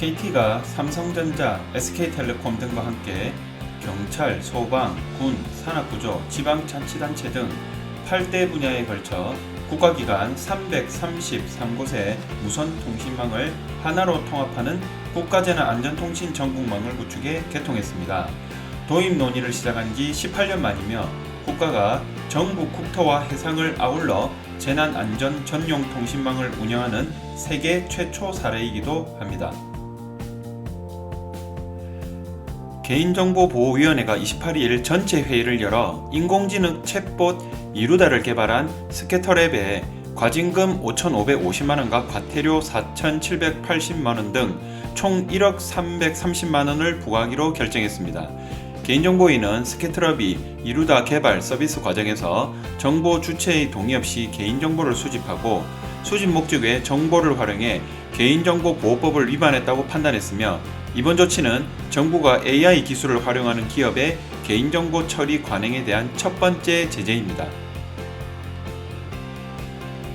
KT가 삼성전자, SK텔레콤 등과 함께 경찰, 소방, 군, 산악구조, 지방자치단체 등 8대 분야에 걸쳐 국가기관 333곳의 무선통신망을 하나로 통합하는 국가재난안전통신 전국망을 구축해 개통했습니다. 도입 논의를 시작한 지 18년 만이며 국가가 전국 국토와 해상을 아울러 재난안전 전용 통신망을 운영하는 세계 최초 사례이기도 합니다. 개인정보보호위원회가 28일 전체 회의를 열어 인공지능 챗봇 이루다를 개발한 스캐터랩에 과징금 5,550만원과 과태료 4,780만원 등 총 1억 330만원을 부과하기로 결정했습니다. 개인정보위는 스캐터랩이 이루다 개발 서비스 과정에서 정보 주체의 동의 없이 개인정보를 수집하고 수집 목적 외 정보를 활용해 개인정보보호법을 위반했다고 판단했으며 이번 조치는 정부가 AI 기술을 활용하는 기업의 개인정보 처리 관행에 대한 첫 번째 제재입니다.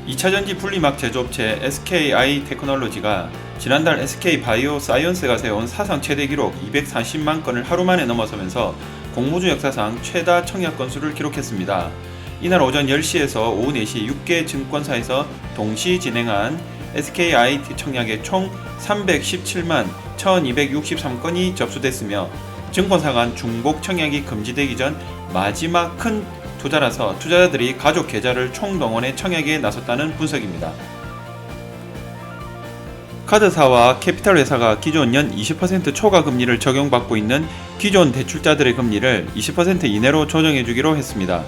2차전지 분리막 제조업체 SKI 테크놀로지가 지난달 SK바이오사이언스가 세운 사상 최대 기록 240만 건을 하루 만에 넘어서면서 공모주 역사상 최다 청약 건수를 기록했습니다. 이날 오전 10시에서 오후 4시 6개 증권사에서 동시 진행한 SKI 청약에 총 317만 1263건이 접수됐으며 증권사 간 중복 청약이 금지되기 전 마지막 큰 투자라서 투자자들이 가족 계좌를 총동원해 청약에 나섰다는 분석입니다. 카드사와 캐피탈 회사가 기존 연 20% 초과 금리를 적용받고 있는 기존 대출자들의 금리를 20% 이내로 조정해주기로 했습니다.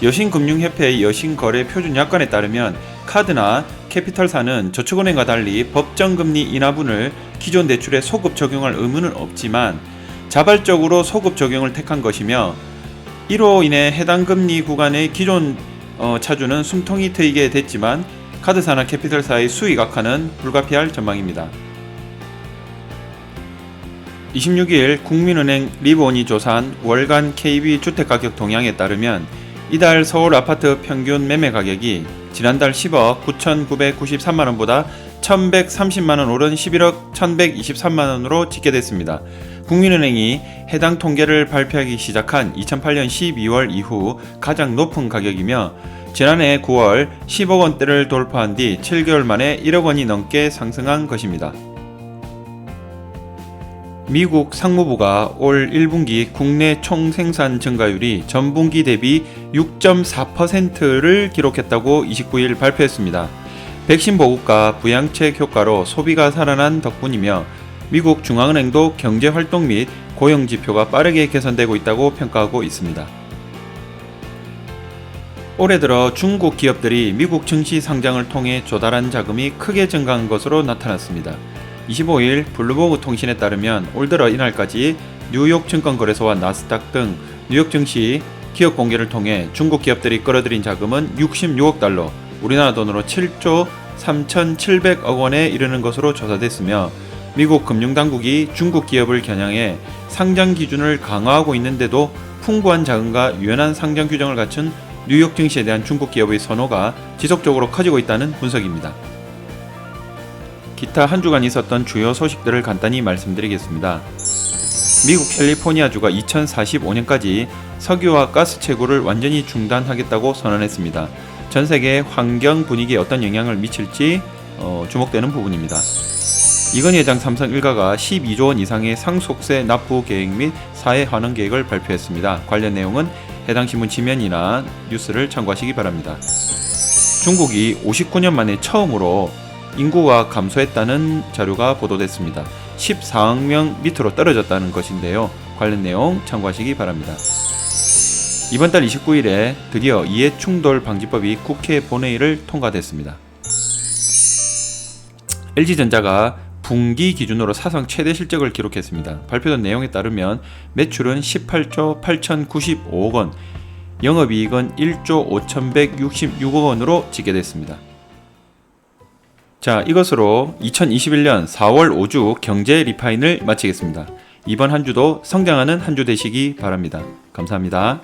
여신금융협회의 여신거래표준약관에 따르면 카드나 캐피털사는 저축은행과 달리 법정금리 인하분을 기존 대출에 소급 적용할 의무는 없지만 자발적으로 소급 적용을 택한 것이며 이로 인해 해당 금리 구간의 기존 차주는 숨통이 트이게 됐지만 카드사나 캐피털사의 수익 악화는 불가피할 전망입니다. 26일 국민은행 리본이 조사한 월간 KB 주택가격 동향에 따르면 이달 서울 아파트 평균 매매 가격이 지난달 10억 9,993만원보다 1,130만원 오른 11억 1,123만원으로 집계됐습니다. 국민은행이 해당 통계를 발표하기 시작한 2008년 12월 이후 가장 높은 가격이며 지난해 9월 10억 원대를 돌파한 뒤 7개월 만에 1억 원이 넘게 상승한 것입니다. 미국 상무부가 올 1분기 국내 총생산 증가율이 전분기 대비 6.4%를 기록했다고 29일 발표했습니다. 백신 보급과 부양책 효과로 소비가 살아난 덕분이며 미국 중앙은행도 경제활동 및 고용지표가 빠르게 개선되고 있다고 평가하고 있습니다. 올해 들어 중국 기업들이 미국 증시 상장을 통해 조달한 자금이 크게 증가한 것으로 나타났습니다. 25일 블룸버그 통신에 따르면 올 들어 이날까지 뉴욕 증권거래소와 나스닥 등 뉴욕 증시 기업 공개를 통해 중국 기업들이 끌어들인 자금은 66억 달러, 우리나라 돈으로 7조 3,700억 원에 이르는 것으로 조사됐으며 미국 금융당국이 중국 기업을 겨냥해 상장 기준을 강화하고 있는데도 풍부한 자금과 유연한 상장 규정을 갖춘 뉴욕 증시에 대한 중국 기업의 선호가 지속적으로 커지고 있다는 분석입니다. 기타 한 주간 있었던 주요 소식들을 간단히 말씀드리겠습니다. 미국 캘리포니아주가 2045년까지 석유와 가스 채굴을 완전히 중단하겠다고 선언했습니다. 전 세계 환경 분위기에 어떤 영향을 미칠지 주목되는 부분입니다. 이건희 회장 삼성 일가가 12조 원 이상의 상속세 납부 계획 및 사회 환원 계획을 발표했습니다. 관련 내용은 해당 신문 지면이나 뉴스를 참고하시기 바랍니다. 중국이 59년 만에 처음으로 인구가 감소했다는 자료가 보도됐습니다. 14억 명 밑으로 떨어졌다는 것인데요. 관련 내용 참고하시기 바랍니다. 이번 달 29일에 드디어 이해충돌 방지법이 국회 본회의를 통과됐습니다. LG전자가 분기 기준으로 사상 최대 실적을 기록했습니다. 발표된 내용에 따르면 매출은 18조 8,095억 원, 영업이익은 1조 5,166억 원으로 집계됐습니다. 자, 이것으로 2021년 4월 5주 경제 리파인을 마치겠습니다. 이번 한 주도 성장하는 한 주 되시기 바랍니다. 감사합니다.